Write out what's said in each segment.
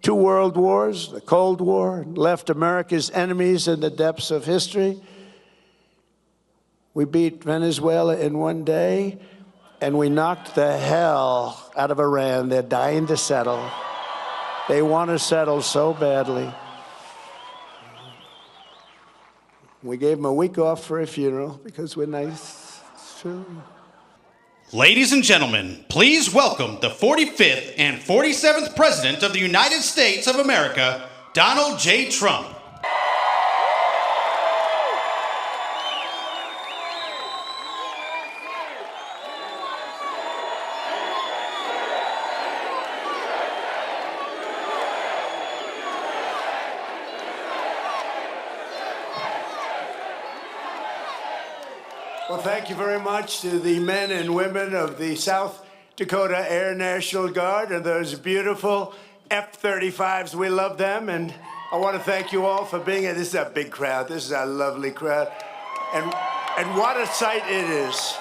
2 world wars, the Cold War, left America's enemies in the depths of history. We beat Venezuela in 1 day, and we knocked the hell out of Iran. They're dying to settle. They want to settle so badly. We gave them a week off for a funeral because we're nice. It's true. Ladies and gentlemen, please welcome the 45th and 47th President of the United States of America, Donald J. Trump. Well, thank you very much to the men and women of the South Dakota Air National Guard and those beautiful F-35s. We love them, and I want to thank you all for being here. This is a big crowd. This is a lovely crowd, and what a sight it is.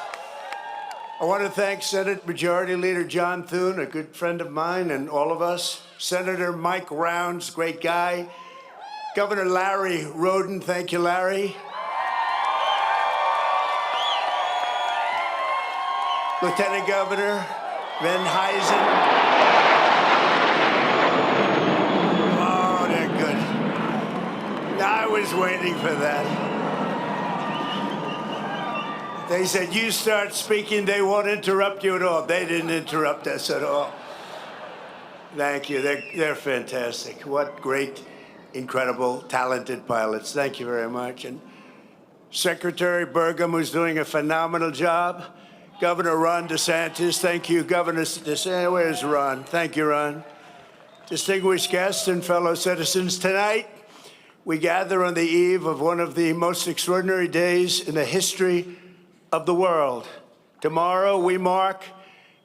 I want to thank Senate Majority Leader John Thune, a good friend of mine and all of us. Senator Mike Rounds, great guy. Governor Larry Roden, thank you, Larry. Lieutenant Governor Van Huysen. Oh, they're good. I was waiting for that. They said, you start speaking, they won't interrupt you at all. They didn't interrupt us at all. Thank you. They're fantastic. What great, incredible, talented pilots. Thank you very much. And Secretary Burgum, who's doing a phenomenal job. Governor Ron DeSantis, thank you, Governor DeSantis. Where's Ron? Thank you, Ron. Distinguished guests and fellow citizens, tonight we gather on the eve of one of the most extraordinary days in the history of the world. Tomorrow we mark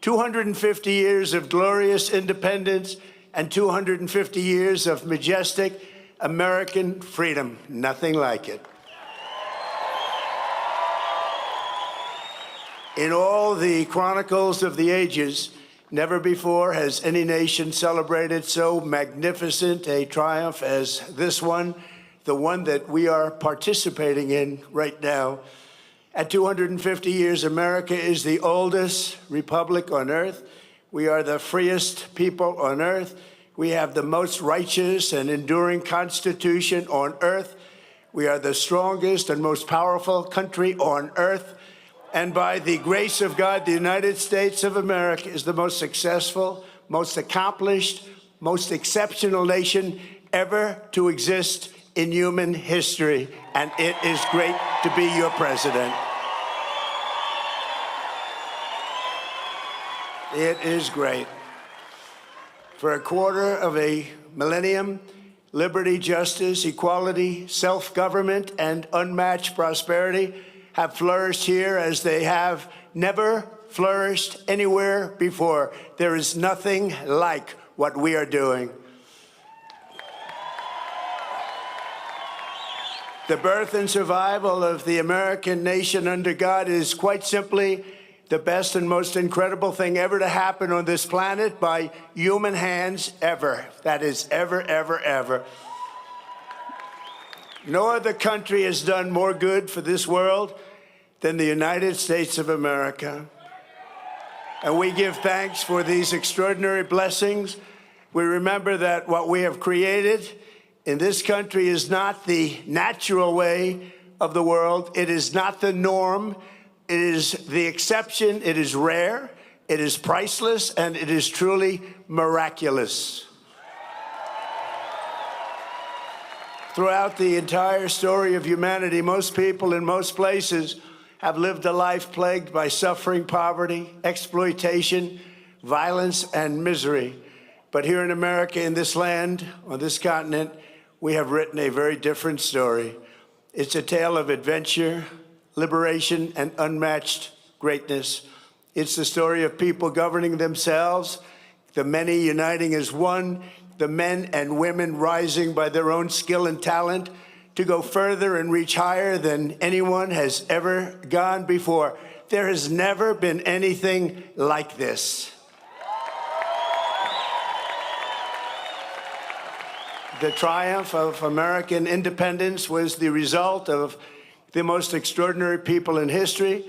250 years of glorious independence and 250 years of majestic American freedom. Nothing like it. In all the chronicles of the ages, never before has any nation celebrated so magnificent a triumph as this one, the one that we are participating in right now. At 250 years, America is the oldest republic on earth. We are the freest people on earth. We have the most righteous and enduring constitution on earth. We are the strongest and most powerful country on earth. And by the grace of God, the United States of America is the most successful, most accomplished, most exceptional nation ever to exist in human history. And it is great to be your president. It is great. For a quarter of a millennium, liberty, justice, equality, self-government, and unmatched prosperity have flourished here as they have never flourished anywhere before. There is nothing like what we are doing. The birth and survival of the American nation under God is quite simply the best and most incredible thing ever to happen on this planet by human hands ever. That is ever, ever, ever. No other country has done more good for this world than the United States of America. And we give thanks for these extraordinary blessings. We remember that what we have created in this country is not the natural way of the world. It is not the norm. It is the exception. It is rare. It is priceless, and it is truly miraculous. Throughout the entire story of humanity, most people in most places have lived a life plagued by suffering, poverty, exploitation, violence, and misery. But here in America, in this land, on this continent, we have written a very different story. It's a tale of adventure, liberation, and unmatched greatness. It's the story of people governing themselves, the many uniting as one, the men and women rising by their own skill and talent to go further and reach higher than anyone has ever gone before. There has never been anything like this. The triumph of American independence was the result of the most extraordinary people in history,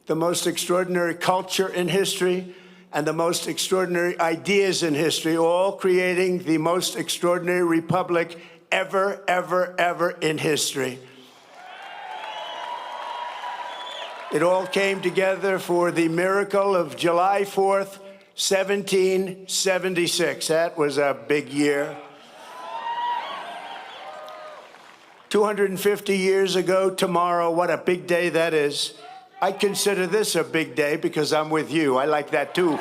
the most extraordinary culture in history, and the most extraordinary ideas in history, all creating the most extraordinary republic ever, ever, ever in history. It all came together for the miracle of July 4th, 1776. That was a big year. 250 years ago tomorrow, what a big day that is. I consider this a big day because I'm with you. I like that too.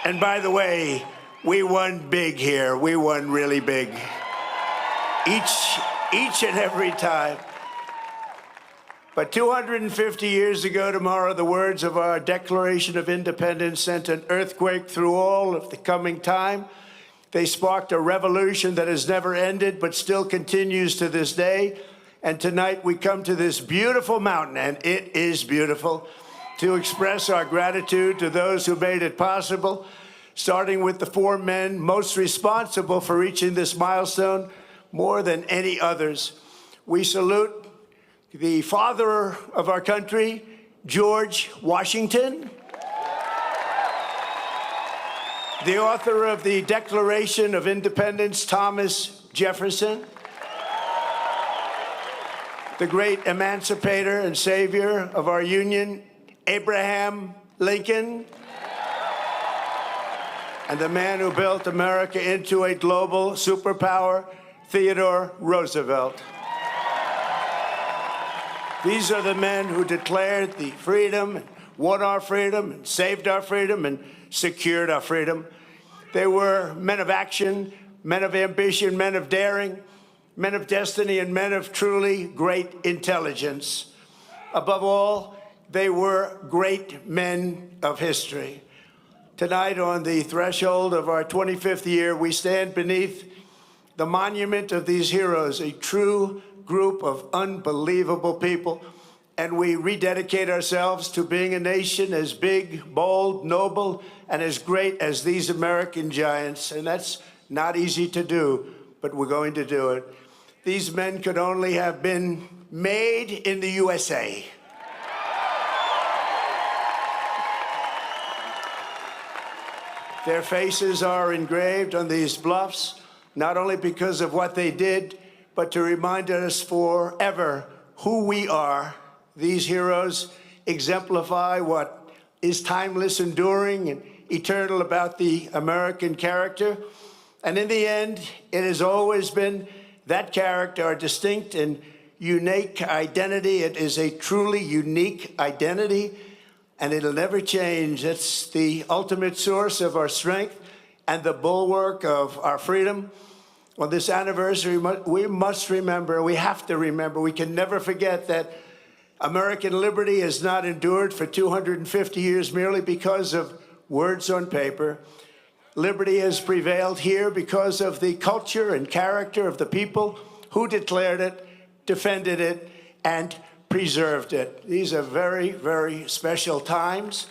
And by the way, we won big here. We won really big. Each and every time. But 250 years ago tomorrow, the words of our Declaration of Independence sent an earthquake through all of the coming time. They sparked a revolution that has never ended, but still continues to this day. And tonight we come to this beautiful mountain, and it is beautiful, to express our gratitude to those who made it possible, starting with the four men most responsible for reaching this milestone more than any others. We salute the father of our country, George Washington, the author of the Declaration of Independence, Thomas Jefferson, the great emancipator and savior of our union, Abraham Lincoln, and the man who built America into a global superpower, Theodore Roosevelt. These are the men who declared the freedom, and won our freedom, and saved our freedom, and secured our freedom. They were men of action, men of ambition, men of daring, men of destiny, and men of truly great intelligence. Above all, they were great men of history. Tonight, on the threshold of our 25th year, we stand beneath the monument of these heroes, a true group of unbelievable people, and we rededicate ourselves to being a nation as big, bold, noble, and as great as these American giants. And that's not easy to do, but we're going to do it. These men could only have been made in the USA. Their faces are engraved on these bluffs, not only because of what they did, but to remind us forever who we are. These heroes exemplify what is timeless, enduring, and eternal about the American character. And in the end, it has always been that character, our distinct and unique identity. It is a truly unique identity, and it'll never change. It's the ultimate source of our strength and the bulwark of our freedom. On this anniversary, we must remember, we have to remember, we can never forget that American liberty has not endured for 250 years merely because of words on paper. Liberty has prevailed here because of the culture and character of the people who declared it, defended it, and preserved it. These are very, very special times,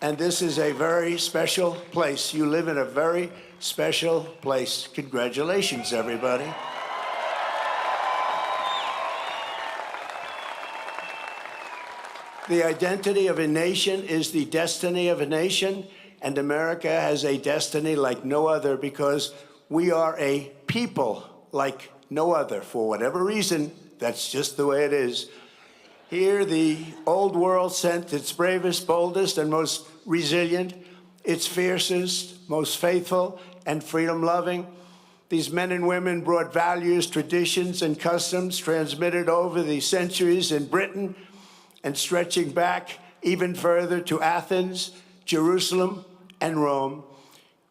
and this is a very special place. You live in a very special place. Congratulations, everybody. The identity of a nation is the destiny of a nation, and America has a destiny like no other because we are a people like no other. For whatever reason, that's just the way it is. Here, the old world sent its bravest, boldest, and most resilient, its fiercest, most faithful, and freedom-loving. These men and women brought values, traditions, and customs transmitted over the centuries in Britain and stretching back even further to Athens, Jerusalem, and Rome.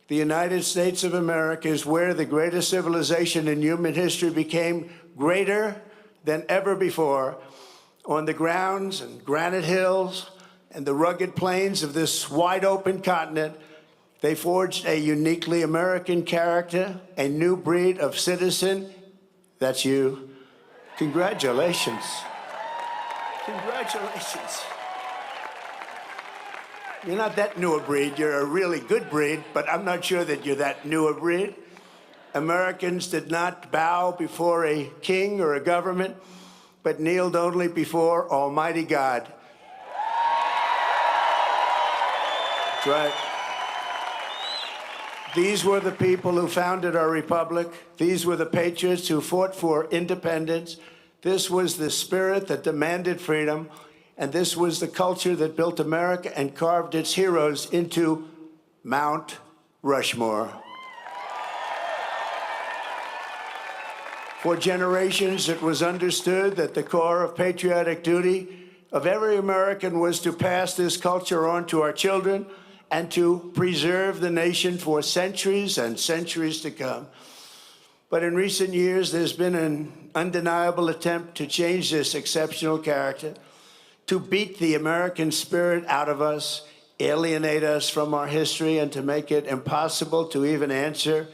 The United States of America is where the greatest civilization in human history became greater than ever before. On the grounds and granite hills and the rugged plains of this wide-open continent, they forged a uniquely American character, a new breed of citizen. That's you. Congratulations. Congratulations. You're not that new a breed. You're a really good breed, but I'm not sure that you're that new a breed. Americans did not bow before a king or a government, but kneeled only before Almighty God. That's right. These were the people who founded our republic. These were the patriots who fought for independence. This was the spirit that demanded freedom. And this was the culture that built America and carved its heroes into Mount Rushmore. For generations, it was understood that the core of patriotic duty of every American was to pass this culture on to our children and to preserve the nation for centuries and centuries to come. But in recent years, there's been an undeniable attempt to change this exceptional character, to beat the American spirit out of us, alienate us from our history, and to make it impossible to even answer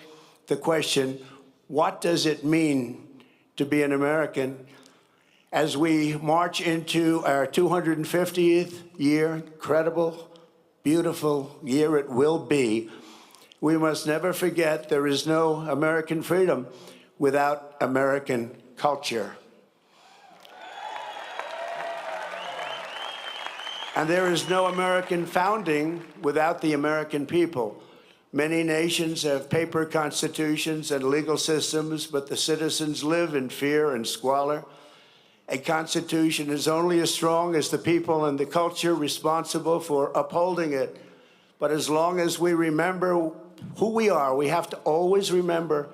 the question, what does it mean to be an American? As we march into our 250th year, incredible, beautiful year it will be, we must never forget there is no American freedom without American culture. And there is no American founding without the American people. Many nations have paper constitutions and legal systems, but the citizens live in fear and squalor. A constitution is only as strong as the people and the culture responsible for upholding it. But as long as we remember who we are, we have to always remember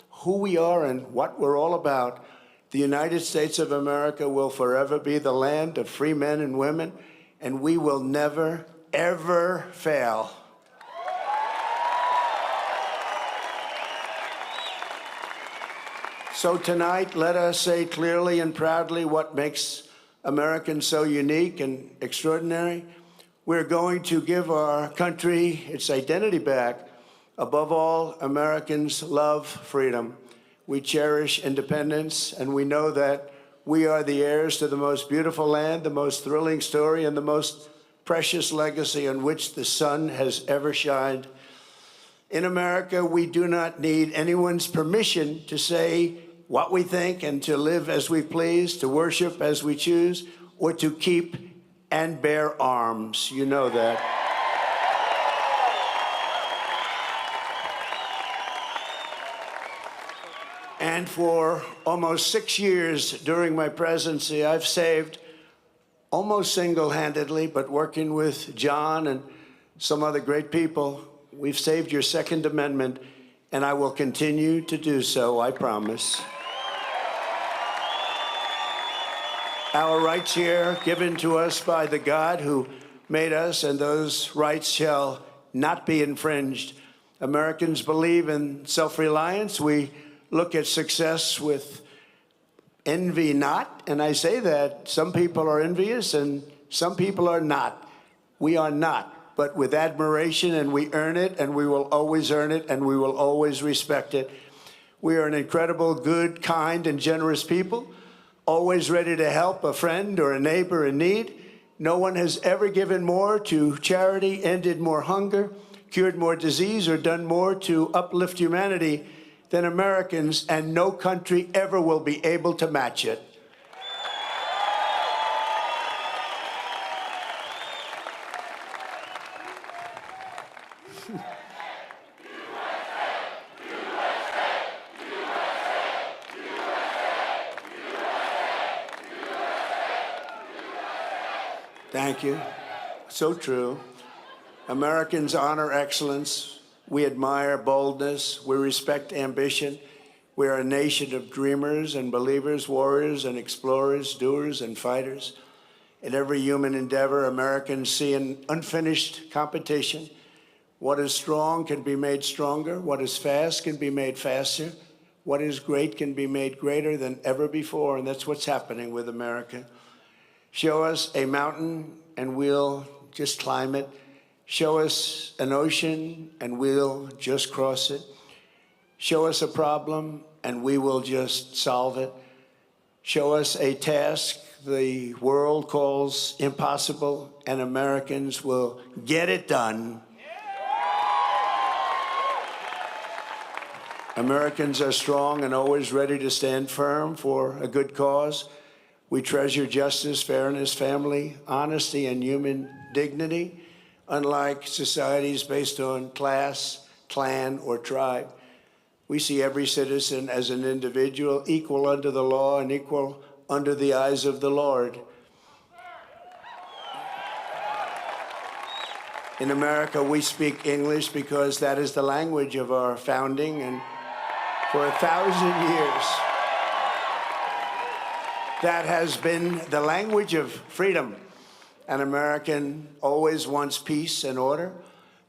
who we are and what we're all about. The United States of America will forever be the land of free men and women, and we will never, ever fail. So tonight, let us say clearly and proudly what makes Americans so unique and extraordinary. We're going to give our country its identity back. Above all, Americans love freedom. We cherish independence, and we know that we are the heirs to the most beautiful land, the most thrilling story, and the most precious legacy on which the sun has ever shined. In America, we do not need anyone's permission to say what we think and to live as we please, to worship as we choose, or to keep and bear arms. You know that. And for almost 6 years during my presidency, I've saved, almost single-handedly, but working with John and some other great people, we've saved your Second Amendment, and I will continue to do so, I promise. Our rights here, given to us by the God who made us, and those rights shall not be infringed. Americans believe in self-reliance. We look at success with envy not, and I say that some people are envious and some people are not. We are not, but with admiration, and we earn it, and we will always earn it, and we will always respect it. We are an incredible, good, kind, and generous people, always ready to help a friend or a neighbor in need. No one has ever given more to charity, ended more hunger, cured more disease, or done more to uplift humanity than Americans, and no country ever will be able to match it. Thank you. So true. Americans honor excellence. We admire boldness. We respect ambition. We are a nation of dreamers and believers, warriors and explorers, doers and fighters. In every human endeavor, Americans see an unfinished competition. What is strong can be made stronger. What is fast can be made faster. What is great can be made greater than ever before, and that's what's happening with America. Show us a mountain, and we'll just climb it. Show us an ocean, and we'll just cross it. Show us a problem, and we will just solve it. show us a task the world calls impossible, and Americans will get it done. Americans are strong and always ready to stand firm for a good cause. We treasure justice, fairness, family, honesty, and human dignity, unlike societies based on class, clan, or tribe. We see every citizen as an individual, equal under the law and equal under the eyes of the Lord. In America, we speak English because that is the language of our founding, and for 1,000 years, that has been the language of freedom. An American always wants peace and order,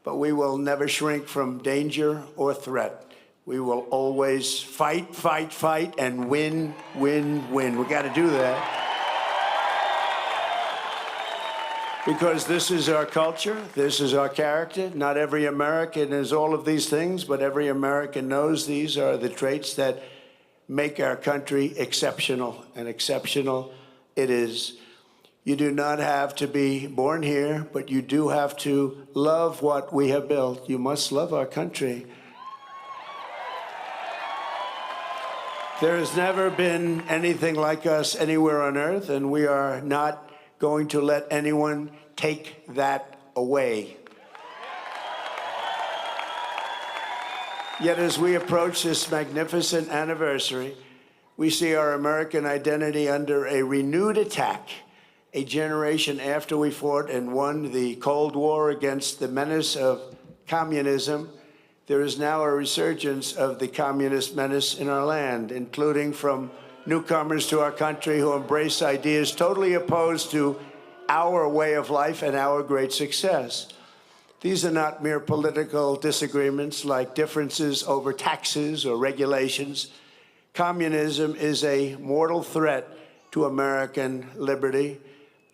but we will never shrink from danger or threat. We will always fight, fight, fight, and win, win, win. We got to do that. Because this is our culture, this is our character. Not every American is all of these things, but every American knows these are the traits that make our country exceptional, and exceptional it is. You do not have to be born here, but you do have to love what we have built. You must love our country. There has never been anything like us anywhere on earth, and we are not going to let anyone take that away. Yet as we approach this magnificent anniversary, we see our American identity under a renewed attack. A generation after we fought and won the Cold War against the menace of communism, there is now a resurgence of the communist menace in our land, including from newcomers to our country who embrace ideas totally opposed to our way of life and our great success. These are not mere political disagreements like differences over taxes or regulations. Communism is a mortal threat to American liberty.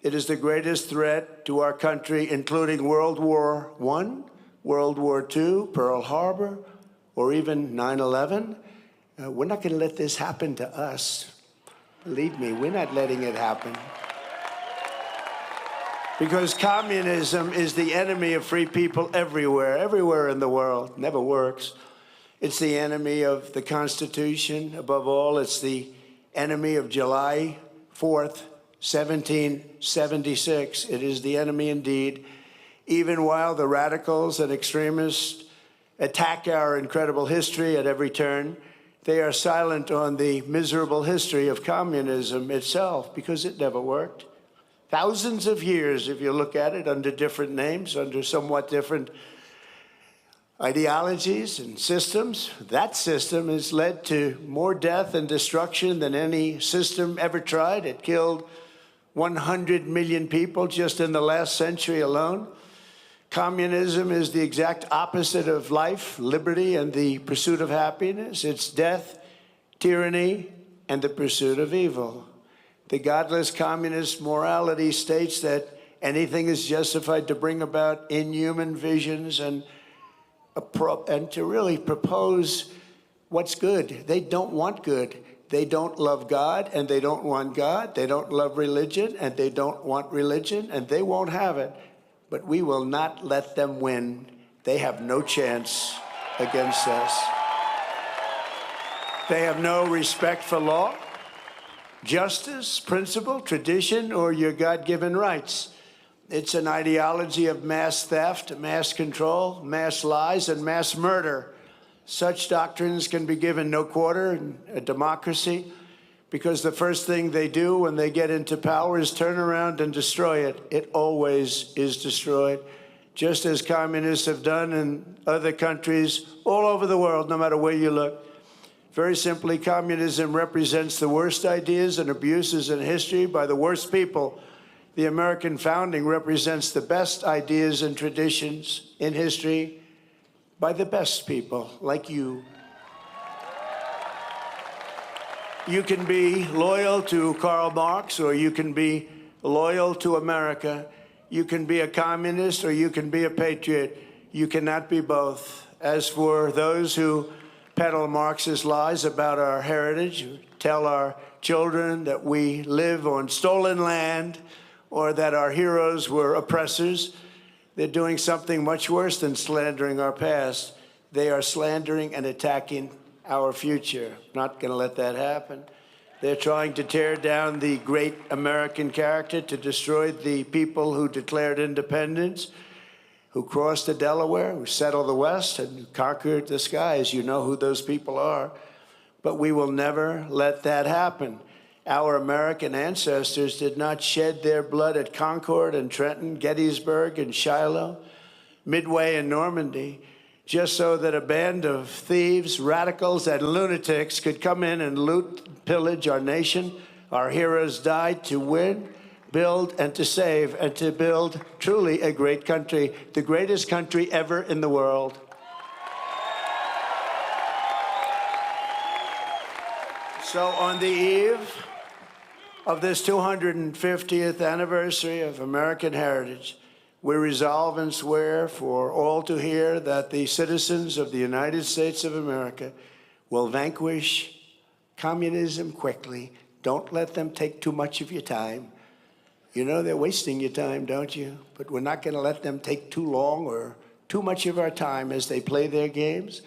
It is the greatest threat to our country, including World War I, World War II, Pearl Harbor, or even 9/11. We're not going to let this happen to us. Believe me, we're not letting it happen. Because communism is the enemy of free people everywhere in the world. Never works. It's the enemy of the Constitution. Above all, it's the enemy of July 4th, 1776. It is the enemy indeed. Even while the radicals and extremists attack our incredible history at every turn, they are silent on the miserable history of communism itself, because it never worked. Thousands of years, if you look at it, under different names, under somewhat different ideologies and systems, that system has led to more death and destruction than any system ever tried. It killed 100 million people just in the last century alone. Communism is the exact opposite of life, liberty, and the pursuit of happiness. It's death, tyranny, and the pursuit of evil. The godless communist morality states that anything is justified to bring about inhuman visions and to really propose what's good. They don't want good. They don't love God, and they don't want God. They don't love religion, and they don't want religion, and they won't have it. But we will not let them win. They have no chance against us. They have no respect for law, justice, principle, tradition, or your God-given rights. It's an ideology of mass theft, mass control, mass lies, and mass murder. Such doctrines can be given no quarter in a democracy, because the first thing they do when they get into power is turn around and destroy it. It always is destroyed, just as communists have done in other countries all over the world, no matter where you look. Very simply, communism represents the worst ideas and abuses in history by the worst people. The American founding represents the best ideas and traditions in history by the best people like you. You can be loyal to Karl Marx, or you can be loyal to America. You can be a communist, or you can be a patriot. You cannot be both. As for those who peddle Marxist lies about our heritage, who tell our children that we live on stolen land or that our heroes were oppressors. They're doing something much worse than slandering our past. They are slandering and attacking our future. Not going to let that happen. They're trying to tear down the great American character, to destroy the people who declared independence, who crossed the Delaware, who settled the West, and conquered the skies. You know who those people are. But we will never let that happen. Our American ancestors did not shed their blood at Concord and Trenton, Gettysburg and Shiloh, Midway and Normandy, just so that a band of thieves, radicals, and lunatics could come in and loot, pillage our nation. Our heroes died to win, build, and to save, and to build truly a great country, the greatest country ever in the world. So on the eve of this 250th anniversary of American heritage, we resolve and swear for all to hear that the citizens of the United States of America will vanquish communism quickly. Don't let them take too much of your time. You know they're wasting your time, don't you? But we're not going to let them take too long or too much of our time as they play their games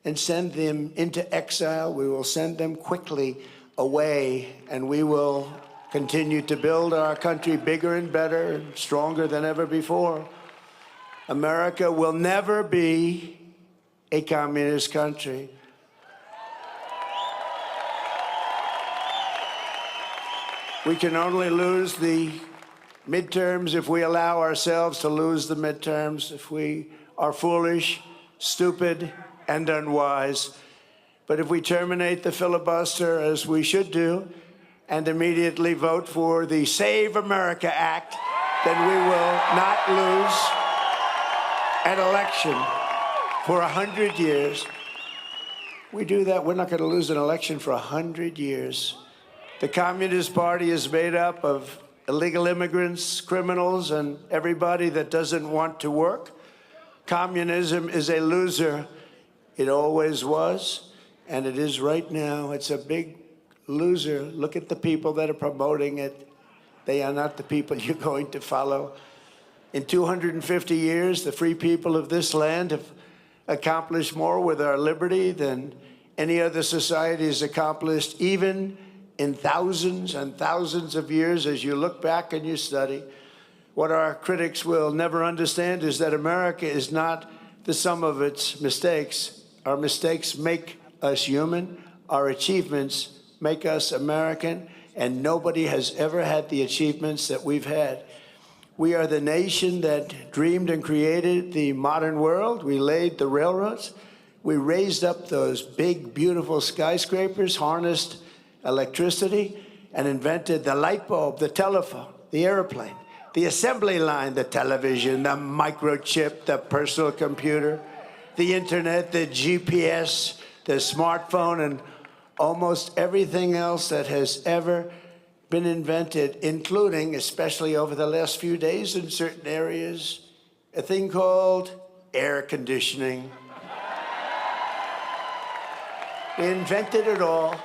and send them into exile. We will send them quickly away, and we will continue to build our country bigger and better and stronger than ever before. America will never be a communist country. We can only lose the midterms if we allow ourselves to lose the midterms, if we are foolish, stupid, and unwise. But if we terminate the filibuster, as we should do, and immediately vote for the Save America Act, then we will not lose an election for 100 years. We do that, we're not going to lose an election for 100 years. The Communist Party is made up of illegal immigrants, criminals, and everybody that doesn't want to work. Communism is a loser. It always was, and it is right now. It's a big loser. Look at the people that are promoting it. They are not the people you're going to follow. In 250 years, the free people of this land have accomplished more with our liberty than any other society has accomplished, even in thousands and thousands of years. As you look back and you study, what our critics will never understand is that America is not the sum of its mistakes. Our mistakes make us human. Our achievements make us American, and nobody has ever had the achievements that we've had. We are the nation that dreamed and created the modern world. We laid the railroads. We raised up those big, beautiful skyscrapers, harnessed electricity, and invented the light bulb, the telephone, the airplane, the assembly line, the television, the microchip, the personal computer, the internet, the GPS, the smartphone, and almost everything else that has ever been invented, including, especially over the last few days in certain areas, a thing called air conditioning. We invented it all.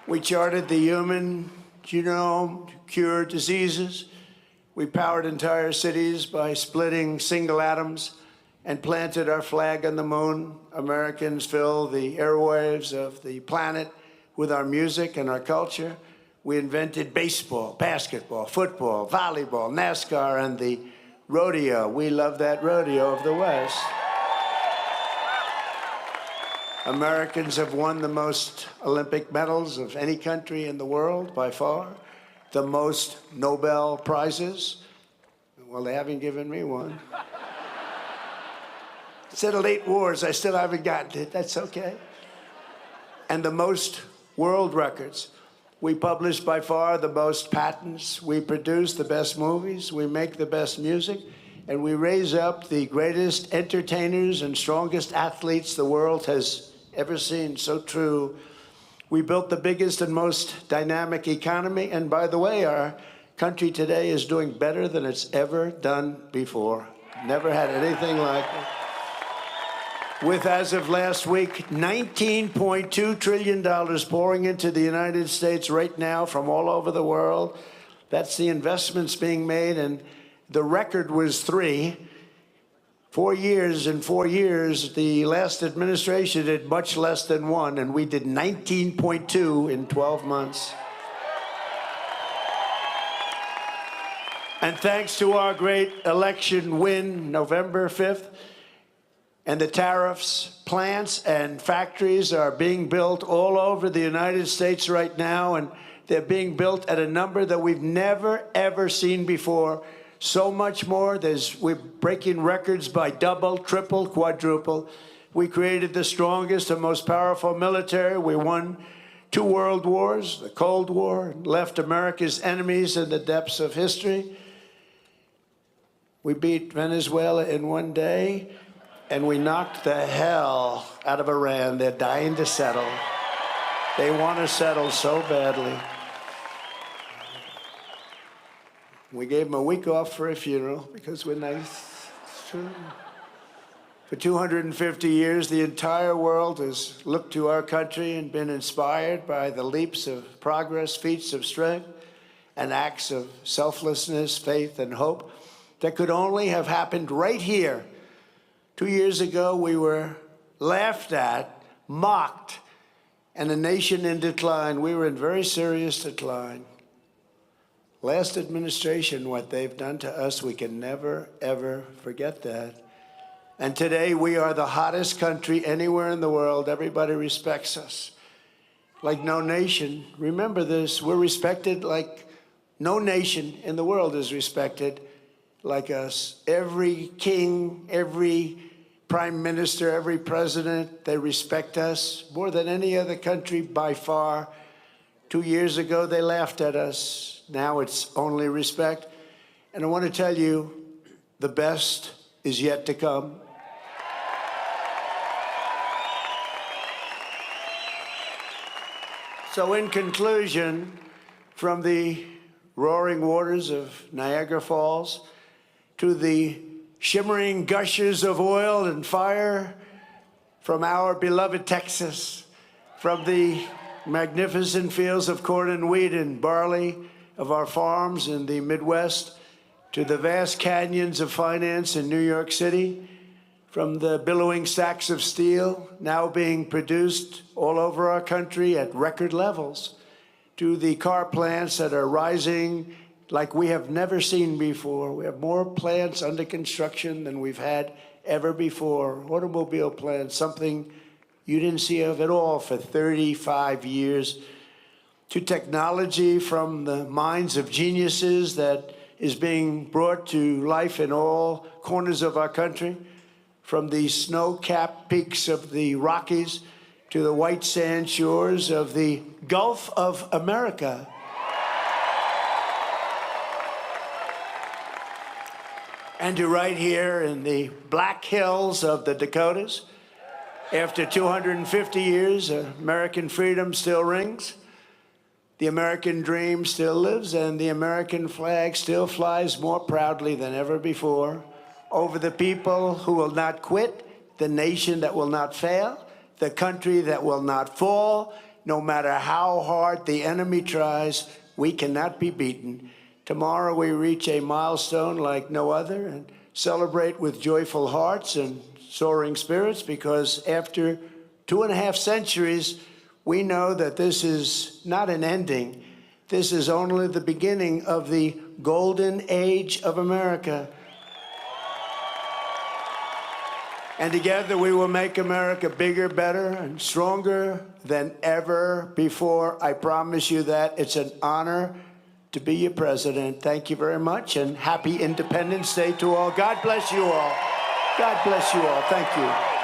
We charted the human genome to cure diseases. We powered entire cities by splitting single atoms and planted our flag on the moon. Americans fill the airwaves of the planet with our music and our culture. We invented baseball, basketball, football, volleyball, NASCAR, and the rodeo. We love that rodeo of the West. Americans have won the most Olympic medals of any country in the world by far, the most Nobel Prizes. Well, they haven't given me one. Settled 8 wars, I still haven't gotten it. That's okay. And the most world records. We publish by far the most patents. We produce the best movies. We make the best music. And we raise up the greatest entertainers and strongest athletes the world has ever seen. So true. We built the biggest and most dynamic economy. And by the way, our country today is doing better than it's ever done before. Never had anything like it. with, as of last week, $19.2 trillion pouring into the United States right now from all over the world. That's the investments being made, and the record was 3. 4 years. In 4 years, the last administration did much less than 1, and we did 19.2 in 12 months. And thanks to our great election win, November 5th, and the tariffs, plants and factories are being built all over the United States right now, and they're being built at a number that we've never, ever seen before. So much more. We're breaking records by double, triple, quadruple. We created the strongest and most powerful military. We won 2 world wars, the Cold War, and left America's enemies in the depths of history. We beat Venezuela in 1 day, and we knocked the hell out of Iran. They're dying to settle. They want to settle so badly. We gave them a week off for a funeral because we're nice. It's true. For 250 years, the entire world has looked to our country and been inspired by the leaps of progress, feats of strength, and acts of selflessness, faith, and hope that could only have happened right here. 2 years ago, we were laughed at, mocked, and a nation in decline. We were in very serious decline. Last administration, what they've done to us, we can never, ever forget that. And today, we are the hottest country anywhere in the world. Everybody respects us like no nation. Remember this, we're respected like no nation in the world is respected like us. Every king, every prime minister, every president, they respect us more than any other country by far. 2 years ago, they laughed at us. Now it's only respect. And I want to tell you, the best is yet to come. So in conclusion, from the roaring waters of Niagara Falls to the shimmering gushes of oil and fire from our beloved Texas, from the magnificent fields of corn and wheat and barley of our farms in the Midwest, to the vast canyons of finance in New York City, from the billowing stacks of steel now being produced all over our country at record levels, to the car plants that are rising like we have never seen before. We have more plants under construction than we've had ever before. Automobile plants, something you didn't see of at all for 35 years. To technology from the minds of geniuses that is being brought to life in all corners of our country, from the snow-capped peaks of the Rockies to the white sand shores of the Gulf of America. And to right here in the Black Hills of the Dakotas, after 250 years, American freedom still rings, the American dream still lives, and the American flag still flies more proudly than ever before over the people who will not quit, the nation that will not fail, the country that will not fall. No matter how hard the enemy tries, we cannot be beaten. Tomorrow we reach a milestone like no other and celebrate with joyful hearts and soaring spirits, because after 2.5 centuries, we know that this is not an ending. This is only the beginning of the golden age of America. And together we will make America bigger, better, and stronger than ever before. I promise you that. It's an honor to be your president. Thank you very much, and happy Independence Day to all. God bless you all. God bless you all. Thank you.